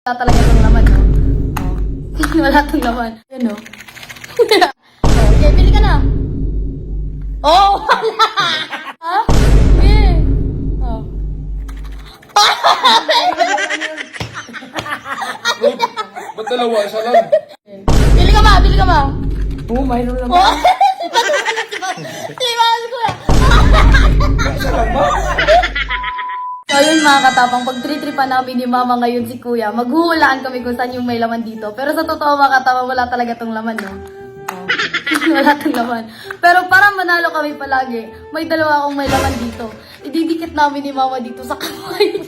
Wala talaga itong laman, no? Oh. Wala itong laman. Yan, no? Okay, pili ka na. Oh, wala! Ha? Okay. Oh. Ba't dalawa? Isa lang. Pili ka ba? Pili ka ba? Oo, mayroon lang. Oh, lima ko na. So yun mga katapang, pag tritripan namin ni mama ngayon si kuya, maghuhulaan kami kung saan yung may laman dito. Pero sa totoo mga katapang, wala talaga tong laman, no? Oh. Wala tong laman. Pero para manalo kami palagi, may dalawa akong may laman dito. Ididikit namin ni mama dito sa kamay.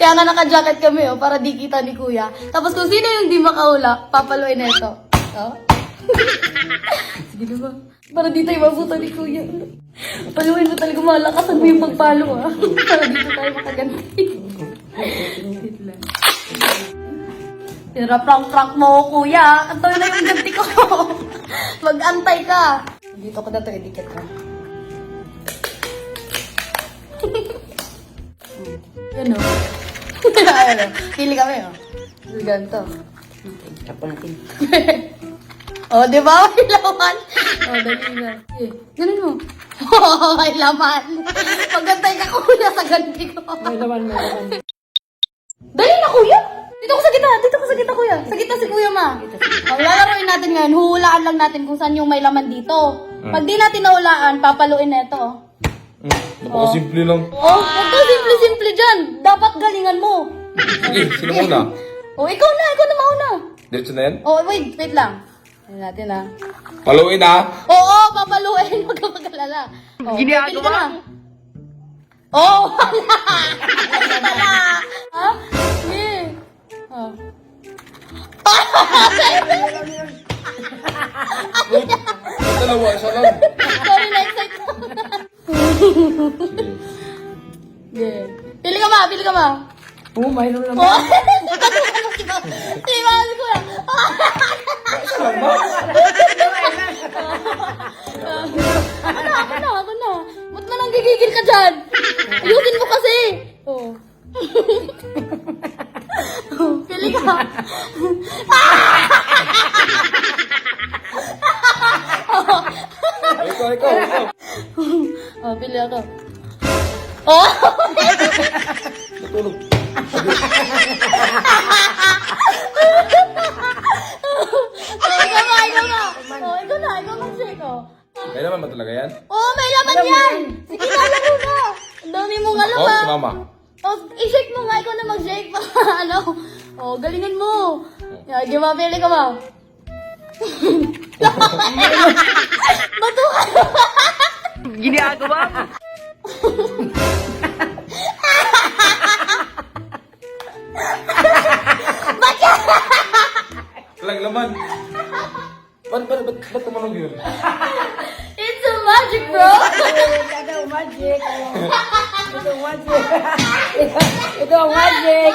Kaya nga naka-jacket kami, oh, para di kita ni kuya. Tapos kung sino yung di makahula, papaluin na ito. Oh. Sige na ba? Para di tayo mabuto ni kuya. Paluin mo talaga, malakasan mo yung pagpalo, ah. Para dito tayo makaganti. Wait lang. Prank mo ko, kuya. Kanto na yung ganti ko. Mag-antay ka. Dito ko na ito, idikit ko. Yan o. Ayan o. Pili kami o. Ganito. Tapon natin. O, di ba? May laman. O, dali na. Eh, ganun mo. Oo, may laman. Pagantay ka, kuya, sa ganti ko. May laman, may laman. Dali na, kuya. Dito ko sa gitna. Dito ko sa gitna, kuya. Sa gitna si kuya, ma. Ang lalaroin natin ngayon, huhulaan lang natin kung saan yung may laman dito. Pag di natin nahulaan, papaluin na ito. Napakasimple lang. Oh, huwag ka simple-simple dyan. Dapat galingan mo. Sige, sino muna? Oh, ikaw na mauna. Diretso na yan? Oh, wait lang. Tignan natin, ha. Paluin na. Oo, papaluin. Huwag ka mag-alala. Oh, pili ka na. Oh, wala. Wala. Ha? Sige. Oh. Ba't dalawa? Isa lang. Sorry, na-excite ko. Okay. Pili ka ba? Pili ka ba? Oo, mayroon lang. Oh, lima ko na. Ako na. Ba't na nang gigigil ka dyan? Ayusin mo kasi. Oh. Pili ka. Ikaw. Oh, pili ako. Oh! Natulog. Ikaw na mag-shake, oh. May naman ba talaga yan? Oh, may laman yan! Sige na, laro na! Ang dami mong alam, Oh, ha? si mama. Oh, i-shake mo nga, ikaw na mag-shake pa. Ano? Oh, galingan mo. Yan, gumapili ka ba? Bato ka. Ginagawa mo. Walang laman. Ba't tumanog yun? It's a magic, bro! Ito ang magic. Ito ang magic. Ito ang magic.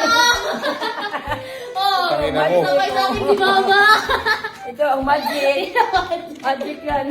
Oh, Tangina mo. sabay sa akin si Mama. Ito ang magic. Magic yan.